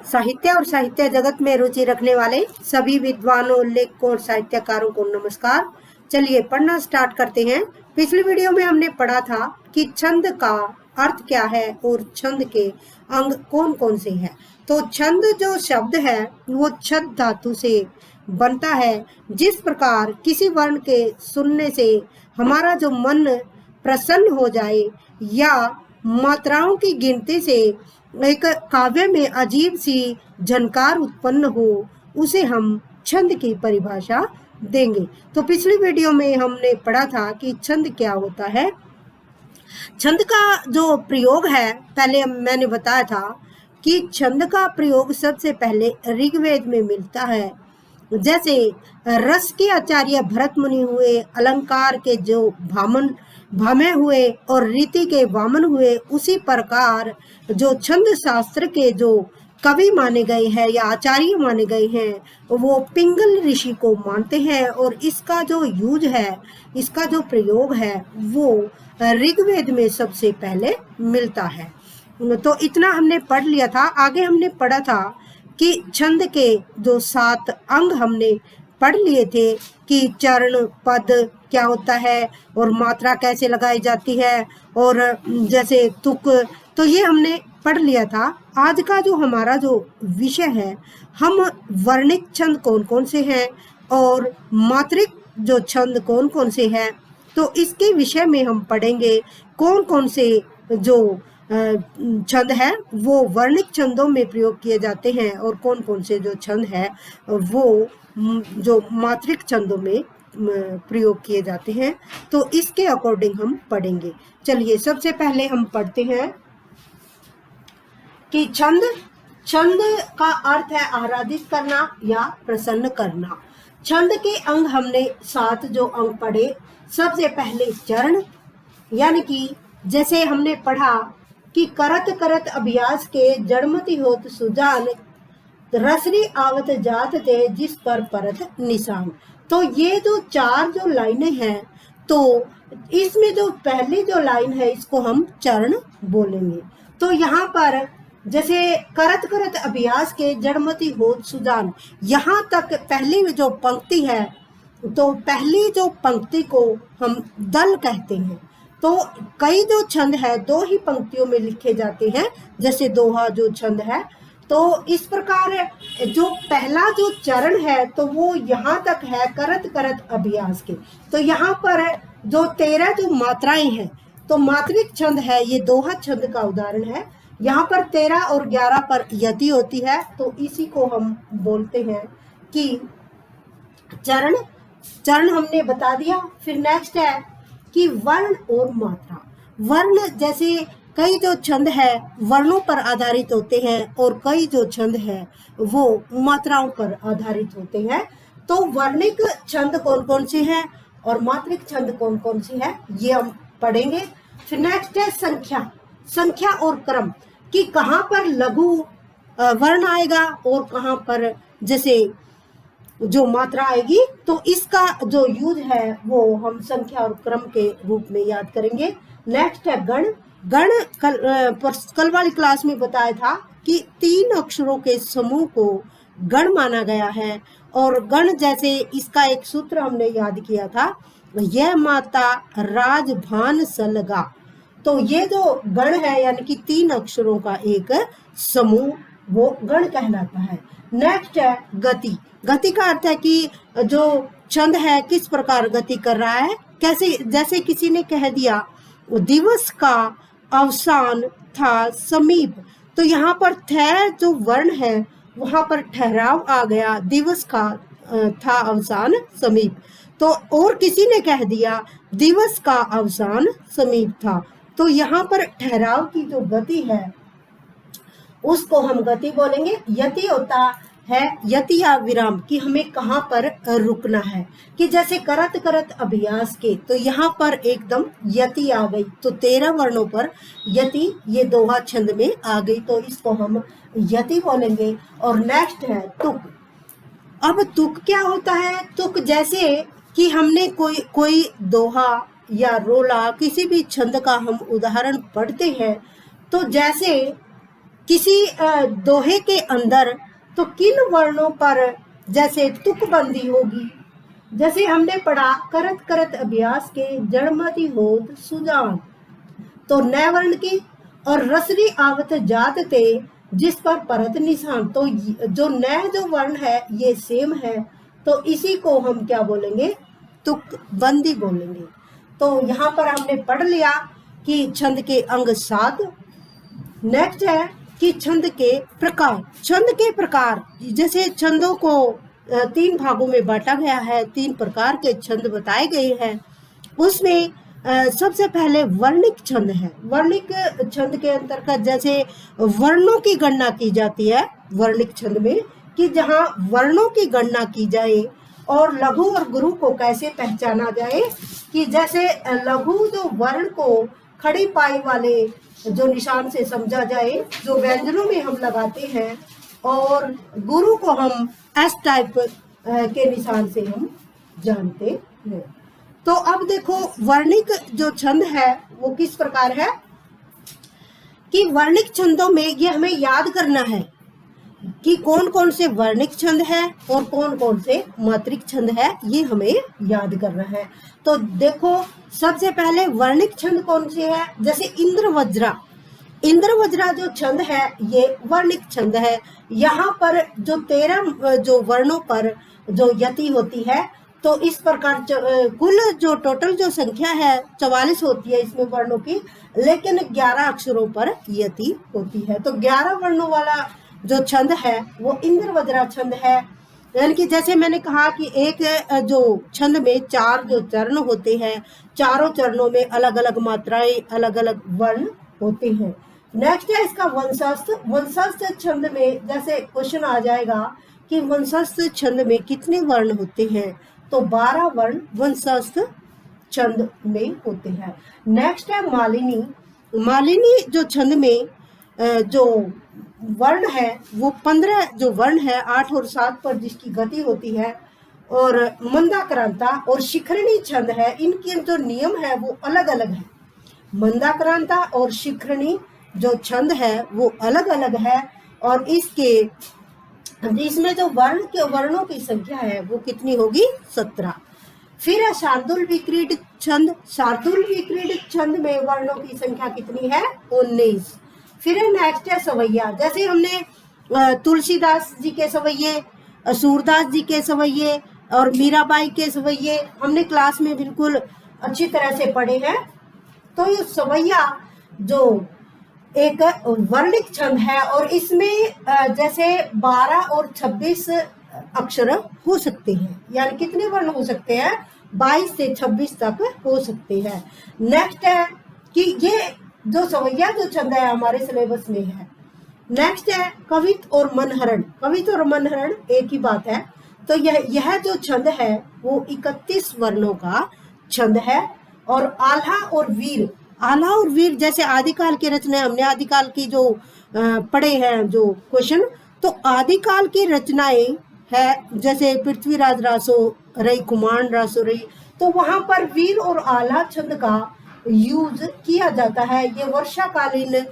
साहित्य और साहित्य जगत में रुचि रखने वाले सभी विद्वानों, लेखकों और साहित्यकारों को नमस्कार। चलिए पढ़ना स्टार्ट करते हैं। पिछली वीडियो में हमने पढ़ा था कि छंद का अर्थ क्या है और छंद के अंग कौन कौन से हैं। तो छंद जो शब्द है वो छद धातु से बनता है। जिस प्रकार किसी वर्ण के सुनने से हमारा जो मन प्रसन्न हो जाए या मात्राओं की गिनती से एक काव्य में अजीब सी झनकार उत्पन्न हो, उसे हम छंद की परिभाषा देंगे। तो पिछली वीडियो में हमने पढ़ा था कि छंद क्या होता है। छंद का जो प्रयोग है, पहले मैंने बताया था कि छंद का प्रयोग सबसे पहले ऋग्वेद में मिलता है। जैसे रस के आचार्य भरत मुनि हुए, अलंकार के जो भामे हुए और रीति के वामन हुए, उसी प्रकार जो छंद शास्त्र के जो कवि माने गए हैं या आचार्य माने गए हैं वो पिंगल ऋषि को मानते हैं। और इसका जो यूज है, इसका जो प्रयोग है वो ऋग्वेद में सबसे पहले मिलता है। तो इतना हमने पढ़ लिया था। आगे हमने पढ़ा था कि छंद के जो 7 अंग हमने पढ़ लिए थे कि चरण, पद क्या होता है और मात्रा कैसे लगाई जाती है और जैसे तुक, तो ये हमने पढ़ लिया था। आज का जो हमारा जो विषय है, हम वर्णिक छंद कौन कौन से हैं और मात्रिक जो छंद कौन कौन से हैं, तो इसके विषय में हम पढ़ेंगे कौन कौन से जो छंद है वो वर्णिक छंदों में प्रयोग किए जाते हैं और कौन कौन से जो छंद है वो जो मात्रिक छंदों में प्रयोग किए जाते हैं। तो इसके अकॉर्डिंग हम पढ़ेंगे। चलिए सबसे पहले हम पढ़ते हैं कि छंद का अर्थ है आह्लादित करना या प्रसन्न करना। छंद के अंग हमने 7 जो अंग पढ़े। सबसे पहले चरण, यानी कि जैसे हमने पढ़ा कि करत करत अभ्यास के जड़मति होत सुजान, रसरी आवत जात थे जिस पर परत निशान। तो ये जो 4 जो लाइनें हैं, तो इसमें जो पहली जो लाइन है इसको हम चरण बोलेंगे। तो यहाँ पर जैसे करत करत अभ्यास के जड़मति होत सुजान, यहाँ तक पहली जो पंक्ति है, तो पहली जो पंक्ति को हम दल कहते हैं। तो कई जो छंद है 2 ही पंक्तियों में लिखे जाते हैं, जैसे दोहा जो छंद है। तो इस प्रकार जो पहला जो चरण है तो वो यहाँ तक है करत करत अभ्यास के। तो यहाँ पर जो 13 जो मात्राएं हैं, तो मात्रिक छंद है, ये दोहा छंद का उदाहरण है। यहाँ पर 13 और 11 पर यति होती है, तो इसी को हम बोलते हैं कि चरण हमने बता दिया। फिर नेक्स्ट है कि वर्ण और मात्रा। वर्ण जैसे कई जो छंद है वर्णों पर आधारित होते हैं और कई जो छंद है वो मात्राओं पर आधारित होते हैं। तो वर्णिक छंद कौन कौन से हैं और मात्रिक छंद कौन कौन से हैं, ये हम पढ़ेंगे। फिर नेक्स्ट है संख्या और क्रम, कि कहाँ पर लघु वर्ण आएगा और कहाँ पर जैसे जो मात्रा आएगी। तो इसका जो यूज है वो हम संख्या और क्रम के रूप में याद करेंगे। नेक्स्ट है गण। कल वाली क्लास में बताया था कि 3 अक्षरों के समूह को गण माना गया है। और गण जैसे इसका एक सूत्र हमने याद किया था, यह माता राजभान सलगा। तो ये जो गण है यानी कि 3 अक्षरों का एक समूह, वो गण कहलाता है। नेक्स्ट है गति। गति का अर्थ है कि जो छंद है किस प्रकार गति कर रहा है, कैसे। जैसे किसी ने कह दिया दिवस का अवसान था समीप, तो यहाँ पर थ जो वर्ण है वहां पर ठहराव आ गया, दिवस का था अवसान समीप। तो और किसी ने कह दिया दिवस का अवसान समीप था, तो यहाँ पर ठहराव की जो गति है उसको हम गति बोलेंगे। यति होता है यति या विराम, कि हमें कहाँ पर रुकना है। कि जैसे करत करत अभ्यास के, तो यहाँ पर एकदम यति आ गई, तो 13 वर्णों पर यति ये दोहा छंद में आ गई, तो इसको हम यति बोलेंगे। और नेक्स्ट है तुक। अब तुक क्या होता है? तुक जैसे कि हमने कोई दोहा या रोला किसी भी छंद का हम उदाहरण पढ़ते हैं, तो जैसे किसी दोहे के अंदर तो किन वर्णों पर जैसे तुकबंदी होगी। जैसे हमने पढ़ा करत करत अभ्यास के जड़मति होत सुजान, तो न वर्ण की और रसरी आवत जात ते जिस पर परत निशान, तो जो न जो वर्ण है ये सेम है, तो इसी को हम क्या बोलेंगे, तुकबंदी बोलेंगे। तो यहाँ पर हमने पढ़ लिया कि छंद के अंग 7। नेक्स्ट है कि छंद के प्रकार। छंद के प्रकार, जैसे छंदों को 3 भागों में बांटा गया है, 3 प्रकार के छंद बताए गए हैं। उसमें सबसे पहले वर्णिक छंद है। वर्णिक छंद के अंतर्गत जैसे वर्णों की गणना की जाती है वर्णिक छंद में, कि जहाँ वर्णों की गणना की जाए और लघु और गुरु को कैसे पहचाना जाए, कि जैसे लघु जो वर्ण को खड़ी पाई वाले जो निशान से समझा जाए, जो व्यंजनों में हम लगाते हैं, और गुरु को हम एस टाइप के निशान से हम जानते हैं। तो अब देखो वर्णिक जो छंद है वो किस प्रकार है, कि वर्णिक छंदों में ये हमें याद करना है कि कौन कौन से वर्णिक छंद है और कौन कौन से मात्रिक छंद है, ये हमें याद करना है। तो देखो सबसे पहले वर्णिक छंद कौन से है, जैसे इंद्र वज्रा। इंद्र वज्रा जो छंद है ये वर्णिक छंद है। यहाँ पर जो 13 जो वर्णों पर जो यति होती है, तो इस प्रकार कुल जो टोटल जो संख्या है 44 होती है इसमें वर्णों की, लेकिन 11 अक्षरों पर यति होती है। तो 11 वर्णों वाला जो छंद है वो इंद्र वज्रा छंद है। यानी कि जैसे मैंने कहा कि एक जो छंद में 4 जो चरण होते हैं, चारों चरणों में अलग अलग मात्राएं, अलग अलग वर्ण होते हैं। नेक्स्ट है इसका वंशस्थ। वंशस्थ छंद में जैसे क्वेश्चन आ जाएगा कि वंशस्थ छंद में कितने वर्ण होते हैं, तो 12 वर्ण वंशस्थ छंद में होते हैं। नेक्स्ट है मालिनी। मालिनी जो छंद में जो वर्ण है वो 15 जो वर्ण है 8 और 7 पर जिसकी गति होती है, और मंदाक्रांता और शिखरणी छंद है, इनके जो नियम है वो अलग अलग है। मंदाक्रांता और शिखरणी जो छंद है वो अलग अलग है, और इसमें जो वर्णों की संख्या है वो कितनी होगी, 17। फिर है शार्दुल विक्रीड छंद। शार्दुल विक्रीड छंद में वर्णों की संख्या कितनी है, 19। फिर है नेक्स्ट है सवैया। जैसे हमने तुलसीदास जी के सवैये, सूरदास जी के सवैये और मीराबाई के सवैये हमने क्लास में बिल्कुल अच्छी तरह से पढ़े हैं। तो ये सवैया जो एक वर्णिक छंद है, और इसमें जैसे 12 और 26 अक्षर हो सकते हैं, यानी कितने वर्ण हो सकते हैं, 22 से 26 तक हो सकते हैं। नेक्स्ट है कि ये जो सवैया जो छंद है हमारे सिलेबस में है। नेक्स्ट है कवित और मनहरण। कवित और मनहरण एक ही बात है। तो यह जो छंद है वो 31 वर्णों का छंद है। और आल्हा और वीर। आल्हा और वीर जैसे आदिकाल की रचना, हमने आदिकाल की जो पढ़े हैं जो क्वेश्चन, तो आदिकाल की रचनाएं है जैसे पृथ्वीराज रासो रही, कुमार रासो रही, तो वहां पर वीर और आल्हा छंद का यूज किया जाता है। ये वर्षाकालीन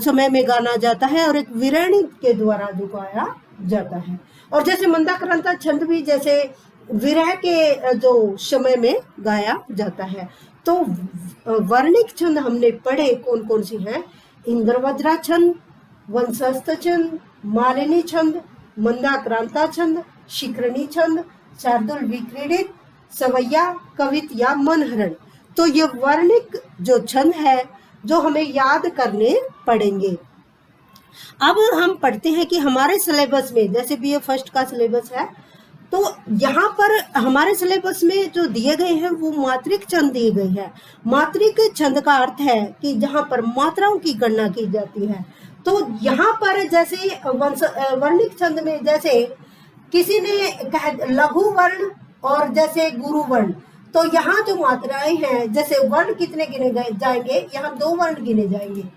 समय में गाना जाता है और एक विरणी के द्वारा जो गाया जाता है। और जैसे मंदाक्रांता छंद भी जैसे विरह के जो समय में गाया जाता है। तो वर्णिक छंद हमने पढ़े कौन कौन से हैं, इंद्रवज्रा छंद, वंशस्थ छंद, मालिनी छंद, मंदाक्रांता छंद, शिखरणी छंद, शार्दुल विक्रीडित, सवैया, कवित या मनहरण। तो ये वर्णिक जो छंद है जो हमें याद करने पड़ेंगे। अब हम पढ़ते हैं कि हमारे सिलेबस में जैसे बीए फर्स्ट का सिलेबस है, तो यहाँ पर हमारे सिलेबस में जो दिए गए हैं वो मात्रिक छंद दिए गए हैं। मात्रिक छंद का अर्थ है कि जहाँ पर मात्राओं की गणना की जाती है। तो यहाँ पर जैसे वर्णिक छंद में जैसे किसी ने कहा लघु वर्ण और जैसे गुरु वर्ण, तो यहाँ जो मात्राएं हैं जैसे वर्ण कितने गिने जाएंगे, यहाँ 2 वर्ण गिने जाएंगे,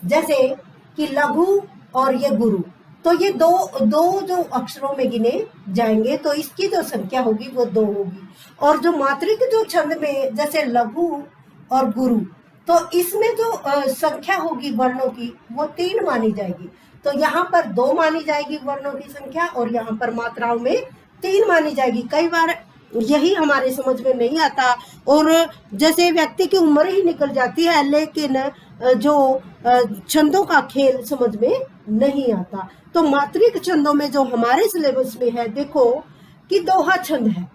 जैसे कि लघु और ये गुरु, तो ये दो जो अक्षरों में गिने जाएंगे, तो इसकी जो संख्या होगी वो 2 होगी। और जो मात्रिक जो छंद में जैसे लघु और गुरु, तो इसमें जो संख्या होगी वर्णों की वो 3 मानी जाएगी। तो यहाँ पर 2 मानी जाएगी वर्णों की संख्या और यहाँ पर मात्राओं में 3 मानी जाएगी। कई बार यही हमारे समझ में नहीं आता और जैसे व्यक्ति की उम्र ही निकल जाती है लेकिन जो छंदों का खेल समझ में नहीं आता। तो मात्रिक छंदों में जो हमारे सिलेबस में है, देखो कि दोहा छंद है।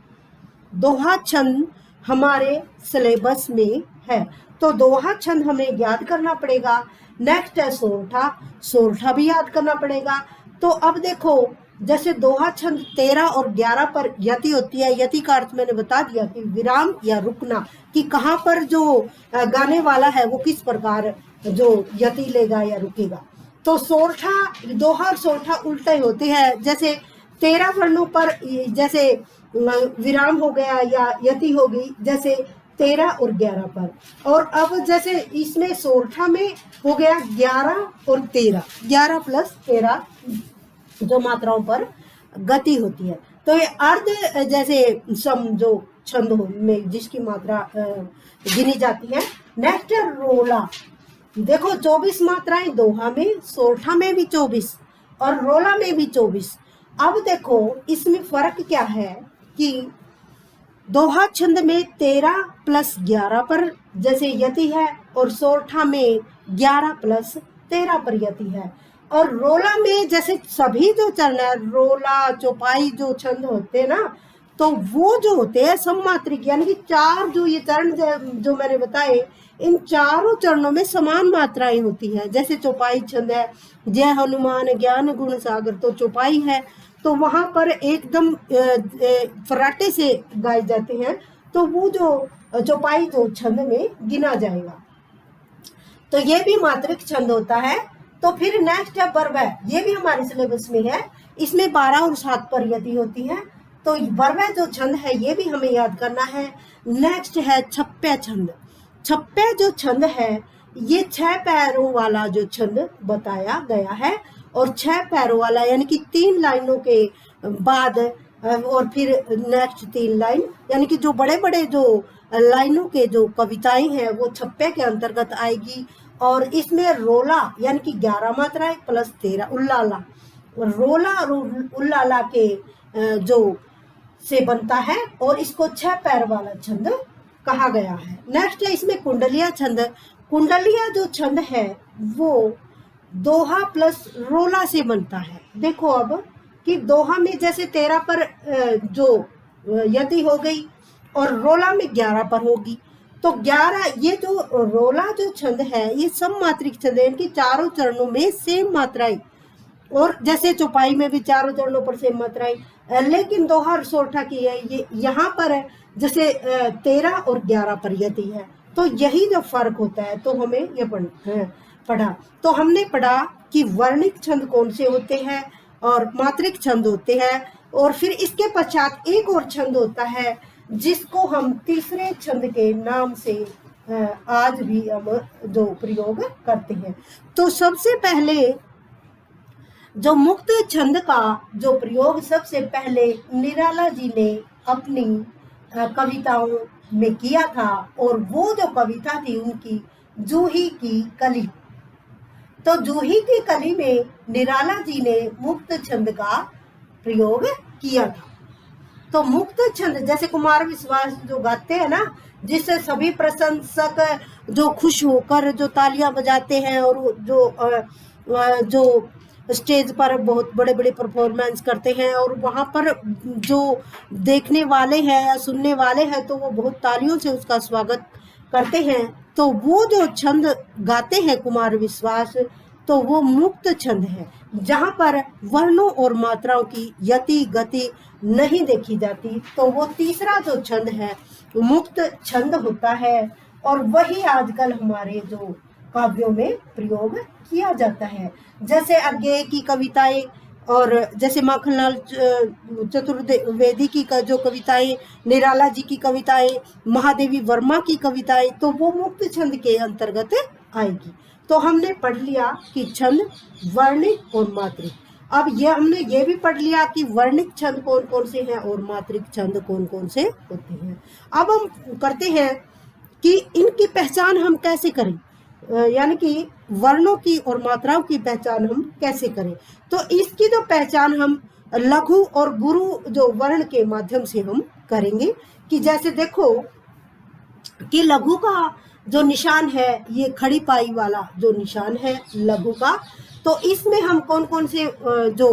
दोहा छंद हमारे सिलेबस में है, तो दोहा छंद हमें याद करना पड़ेगा। नेक्स्ट है सोरठा, सोरठा भी याद करना पड़ेगा। तो अब देखो, जैसे दोहा छंद 13 और 11 पर यति होती है। यति का अर्थ मैंने बता दिया कि विराम या रुकना, कि कहाँ पर जो गाने वाला है वो किस प्रकार जो यति लेगा या रुकेगा। तो सोरठा, दोहा और सोरठा उल्टे होते हैं। जैसे 13 वर्णों पर जैसे विराम हो गया या यति हो गई, जैसे 13 और 11 पर। और अब जैसे इसमें सोरठा में हो गया 11 और 13, 11 प्लस 13 जो मात्राओं पर गति होती है। तो ये अर्ध जैसे सम जो छंद में जिसकी मात्रा गिनी जाती है। नेक्स्ट है रोला। देखो 24 मात्राएं दोहा में, सोरठा में भी 24 और रोला में भी 24। अब देखो इसमें फर्क क्या है कि दोहा छंद में 13 प्लस 11 पर जैसे यति है और सोरठा में 11 प्लस 13 पर यति है। और रोला में जैसे सभी जो चरण है, रोला चौपाई जो छंद होते हैं ना, तो वो जो होते हैं सममात्रिक, यानी कि 4 जो ये चरण जो मैंने बताए, इन चारों चरणों में समान मात्राएं होती हैं। जैसे चौपाई छंद है, जय हनुमान ज्ञान गुण सागर, तो चौपाई है तो वहां पर एकदम फर्राटे से गाए जाते हैं, तो वो जो चौपाई जो छंद में गिना जाएगा। तो ये भी मात्रिक छंद होता है। तो फिर नेक्स्ट है बरवै, ये भी हमारे सिलेबस में है। इसमें 12 और 7 पर यति होती है। तो बरवै जो छंद है ये भी हमें याद करना है। नेक्स्ट है छप्पे छंद। छप्पे जो छंद है ये 6 पैरों वाला जो छंद बताया गया है, और 6 पैरों वाला यानी कि 3 लाइनों के बाद और फिर नेक्स्ट 3 लाइन, यानी कि जो बड़े बड़े जो लाइनों के जो कविताएं हैं वो छप्पे के अंतर्गत आएगी। और इसमें रोला यानी कि 11 मात्राएं प्लस 13 उल्लाला, रोला और उल्लाला के जो से बनता है और इसको 6 पैर वाला छंद कहा गया है। नेक्स्ट है इसमें कुंडलिया छंद। कुंडलिया जो छंद है वो दोहा प्लस रोला से बनता है। देखो अब कि दोहा में जैसे 13 पर जो यति हो गई और रोला में 11 पर होगी, तो 11 ये जो रोला जो छंद है ये सममात्रिक छंद है, इनकी चारों चरणों में सेम मात्राएं, और जैसे चौपाई में भी चारों चरणों पर सेम मात्राएं, लेकिन दोहा और सोरठा की है ये यहाँ पर है जैसे 13 और 11 पर यति है। तो यही जो फर्क होता है। तो हमें ये पढ़ा, तो हमने पढ़ा कि वर्णिक छंद कौन से होते हैं और मात्रिक छंद होते हैं, और फिर इसके पश्चात एक और छंद होता है जिसको हम तीसरे छंद के नाम से आज भी हम जो प्रयोग करते हैं। तो सबसे पहले जो मुक्त छंद का जो प्रयोग सबसे पहले निराला जी ने अपनी कविताओं में किया था, और वो जो कविता थी उनकी जूही की कली। तो जूही की कली में निराला जी ने मुक्त छंद का प्रयोग किया था। तो मुक्त छंद जैसे कुमार विश्वास जो गाते हैं ना, जिससे सभी प्रशंसक जो खुश होकर जो तालियां बजाते हैं और जो स्टेज पर बहुत बड़े बड़े परफॉर्मेंस करते हैं, और वहाँ पर जो देखने वाले हैं या सुनने वाले हैं तो वो बहुत तालियों से उसका स्वागत करते हैं। तो वो जो छंद गाते हैं कुमार विश्वास, तो वो मुक्त छंद है जहाँ पर वर्णों और मात्राओं की यति गति नहीं देखी जाती। तो वो तीसरा जो छंद है मुक्त छंद होता है, और वही आजकल हमारे जो काव्यों में प्रयोग किया जाता है। जैसे अज्ञेय की कविताएं, और जैसे माखनलाल चतुर्वेदी की जो कविताएं, निराला जी की कविताएं, महादेवी वर्मा की कविताएं, तो वो मुक्त छंद के अंतर्गत आएगी। तो हमने पढ़ लिया कि छंद वर्णिक और मात्रिक। अब हमने ये भी पढ़ लिया कि वर्णिक छंद कौन कौन से हैं और मात्रिक छंद कौन कौन से होते हैं। अब हम करते हैं कि इनकी पहचान हम कैसे करें, यानी कि वर्णों की और मात्राओं की पहचान हम कैसे करें। तो इसकी जो पहचान हम लघु और गुरु जो वर्ण के माध्यम से हम करेंगे। कि जैसे देखो कि लघु का जो निशान है, ये खड़ी पाई वाला जो निशान है लघु का, तो इसमें हम कौन कौन से जो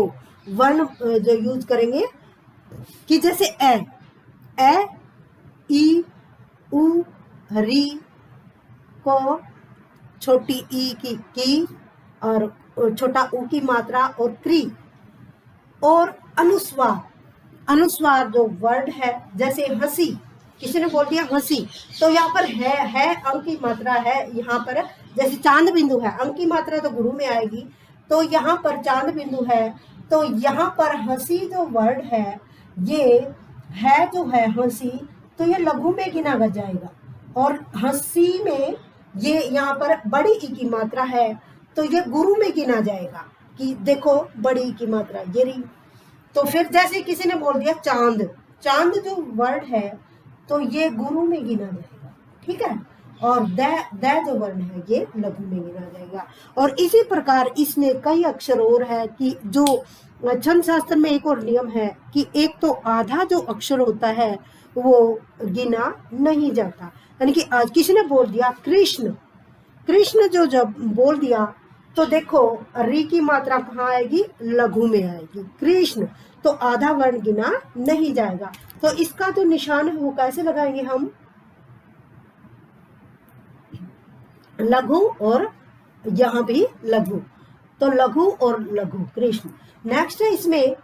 वर्ण जो यूज करेंगे, कि जैसे ए, ई, उ, री, को, छोटी ई की और छोटा उ की मात्रा और क्री, और अनुस्वार जो वर्ड है, जैसे हंसी, किसी ने बोल दिया हंसी, तो यहाँ पर है अंक की मात्रा है। यहाँ पर जैसे चांद बिंदु है, अंक की मात्रा तो गुरु में आएगी, तो यहाँ पर चांद बिंदु है, तो यहाँ पर हंसी जो वर्ड है, ये है जो है हंसी, तो ये लघु में गिना जाएगा। और हंसी में ये यहाँ पर बड़ी ई की मात्रा है, तो ये गुरु में गिना जाएगा। कि देखो बड़ी ई की मात्रा ये रही। तो फिर जैसे किसी ने बोल दिया चांद जो वर्ड है, तो ये गुरु में गिना जाएगा, ठीक है। और द जो वर्ण है ये लघु में गिना जाएगा। और इसी प्रकार इसमें कई अक्षर और है कि जो छंद शास्त्र में एक और नियम है कि एक तो आधा जो अक्षर होता है वो गिना नहीं जाता। यानी कि आज किसी ने बोल दिया कृष्ण जो जब बोल दिया, तो देखो री की मात्रा कहाँ आएगी, लघु में आएगी, कृष्ण, तो आधा वर्ण गिना नहीं जाएगा। तो इसका जो निशान है वो कैसे लगाएंगे हम, लघु और यहाँ भी लघु, तो लघु और लघु कृष्ण। नेक्स्ट है इसमें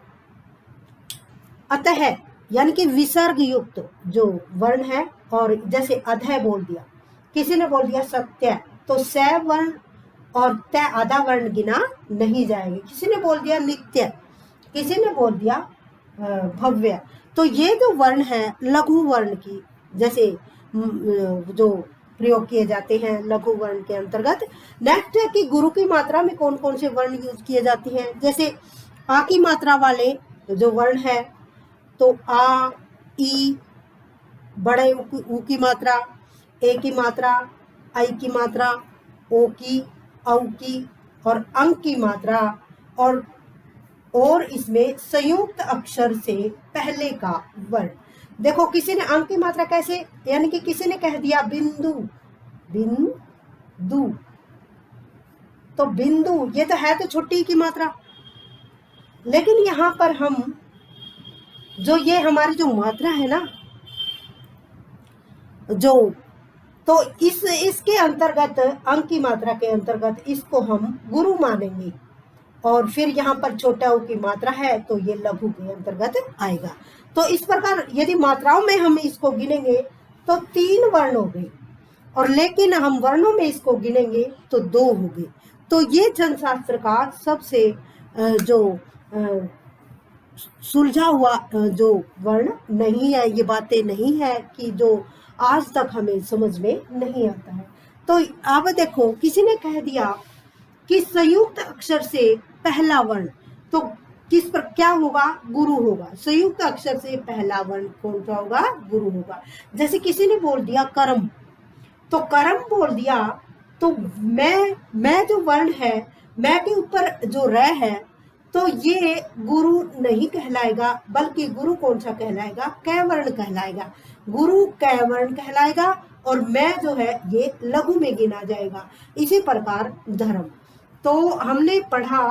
अतः, यानी कि विसर्ग युक्त जो वर्ण है। और जैसे अधः बोल दिया, किसी ने बोल दिया सत्य, तो स वर्ण और त आधा वर्ण गिना नहीं जाएंगे। किसी ने बोल दिया नित्य, किसी ने बोल दिया भव्य, तो ये जो वर्ण है लघु वर्ण की, जैसे जो प्रयोग किए जाते हैं लघु वर्ण के अंतर्गत। नेक्स्ट है कि गुरु की मात्रा में कौन कौन से वर्ण यूज किए जाते हैं। जैसे आ की मात्रा वाले जो वर्ण है, तो आ, ई, बड़े ऊ की मात्रा, ए की मात्रा, आई की मात्रा, ओ की, औ की और अंक की मात्रा, और इसमें संयुक्त अक्षर से पहले का वर्ण। देखो किसी ने अंक की मात्रा कैसे, यानी कि किसी ने कह दिया बिंदु, तो बिंदु ये तो है तो छोटी की मात्रा, लेकिन यहां पर हम जो ये हमारी जो मात्रा है ना, जो तो इसके अंतर्गत अंक की मात्रा के अंतर्गत इसको हम गुरु मानेंगे। और फिर यहाँ पर छोटा ऊ की मात्रा है, तो ये लघु के अंतर्गत आएगा। तो इस प्रकार यदि मात्राओं में हम इसको गिनेंगे तो 3 वर्ण हो गए, और लेकिन हम वर्णों में इसको गिनेंगे तो 2 हो गए। तो ये छंद शास्त्र का सबसे जो सुलझा हुआ जो वर्ण नहीं है, ये बातें नहीं है कि जो आज तक हमें समझ में नहीं आता है। तो अब देखो किसी ने कह दिया कि संयुक्त अक्षर से पहला वर्ण, तो किस पर क्या होगा, गुरु होगा। संयुक्त अक्षर से पहला वर्ण कौन सा होगा, गुरु होगा। जैसे किसी ने बोल दिया करम, तो करम बोल दिया, तो मैं जो वर्ण है, मैं के ऊपर जो र है, तो ये गुरु नहीं कहलाएगा, बल्कि गुरु कौन सा कहलाएगा, कै वर्ण कहलाएगा। गुरु कै वर्ण कहलाएगा और मैं जो है ये लघु में गिना जाएगा। इसी प्रकार धर्म। तो हमने पढ़ा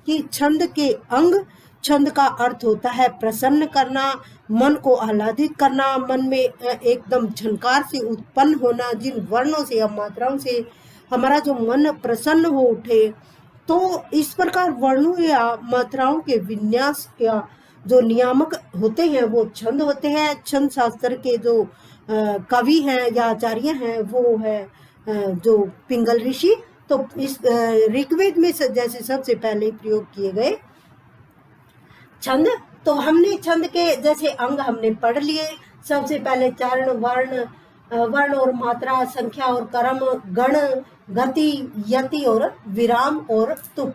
कि छंद के अंग, छंद का अर्थ होता है प्रसन्न करना, मन को आह्लादित करना, मन में एकदम झनकार से उत्पन्न होना, जिन वर्णों से या मात्राओं से हमारा जो मन प्रसन्न हो उठे। तो इस प्रकार वर्णों या मात्राओं के विन्यास या जो नियामक होते हैं वो छंद होते हैं। छंद शास्त्र के जो कवि हैं या आचार्य हैं वो है जो पिंगल ऋषि। तो इस ऋग्वेद में जैसे सबसे पहले प्रयोग किए गए छंद, तो हमने छंद के जैसे अंग हमने पढ़ लिए। सबसे पहले चरण, वर्ण और मात्रा, संख्या और क्रम, गण, गति, यति और विराम और तुक।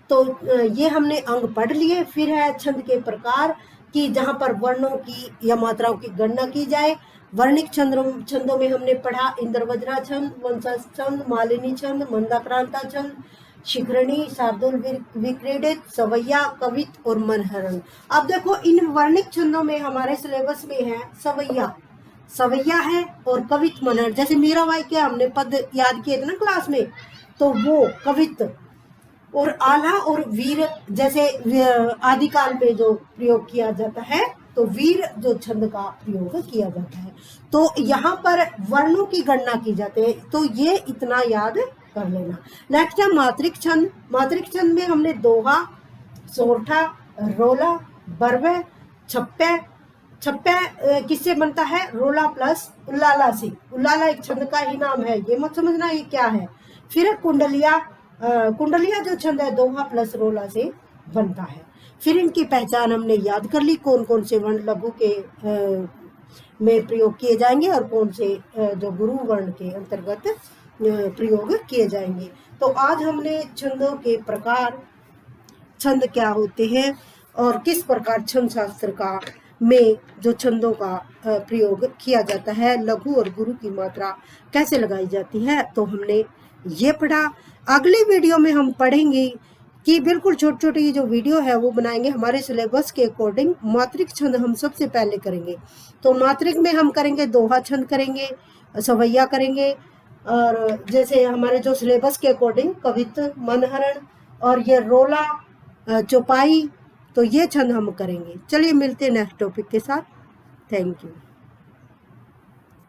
तो ये हमने अंग पढ़ लिए। फिर है छंद के प्रकार कि जहाँ पर वर्णों की या मात्राओं की गणना की जाए। वर्णिक छंदों में हमने पढ़ा इंद्रवज्रा छंद, वंशज छंद, मालिनी छंद, मंदाक्रांता छंद, शिखरणी, शार्दुल विक्रीडित, सवैया, कवित और मनहरण। अब देखो इन वर्णिक छंदों में हमारे सिलेबस में है सवैया है और कवित मनहरण। जैसे मीराबाई के हमने पद याद किए थे ना क्लास में, तो वो कवित। और आला और वीर जैसे आदिकाल में जो प्रयोग किया जाता है, तो वीर जो छंद का प्रयोग किया जाता है। तो यहाँ पर वर्णों की गणना की जाती है, तो ये इतना याद कर लेना। नेक्स्ट है मात्रिक छंद। मात्रिक छंद में हमने दोहा, सोरठा, रोला, बरवे, छप्पे। छप्पे किससे बनता है? रोला प्लस उल्लाला से। उल्लाला एक छंद का ही नाम है, ये मत समझना ये क्या है। फिर कुंडलिया। कुंडलिया जो छंद है दोहा प्लस रोला से बनता है। फिर इनकी पहचान हमने याद कर ली, कौन कौन से वर्ण लघु के में प्रयोग किए जाएंगे और कौन से जो गुरु वर्ण के अंतर्गत प्रयोग किए जाएंगे। तो आज हमने छंदों के प्रकार, छंद क्या होते हैं और किस प्रकार छंद शास्त्र का में जो छंदों का प्रयोग किया जाता है, लघु और गुरु की मात्रा कैसे लगाई जाती है, तो हमने ये पढ़ा। अगली वीडियो में हम पढ़ेंगे कि बिल्कुल छोटी छोटी जो वीडियो है वो बनाएंगे हमारे सिलेबस के अकॉर्डिंग। मात्रिक छंद हम सबसे पहले करेंगे, तो मात्रिक में हम करेंगे दोहा छंद करेंगे, सवैया करेंगे, और जैसे हमारे जो सिलेबस के अकॉर्डिंग कवित, मनहरण और ये रोला, चौपाई, तो ये छंद हम करेंगे। चलिए मिलते हैं नेक्स्ट टॉपिक के साथ। Thank you.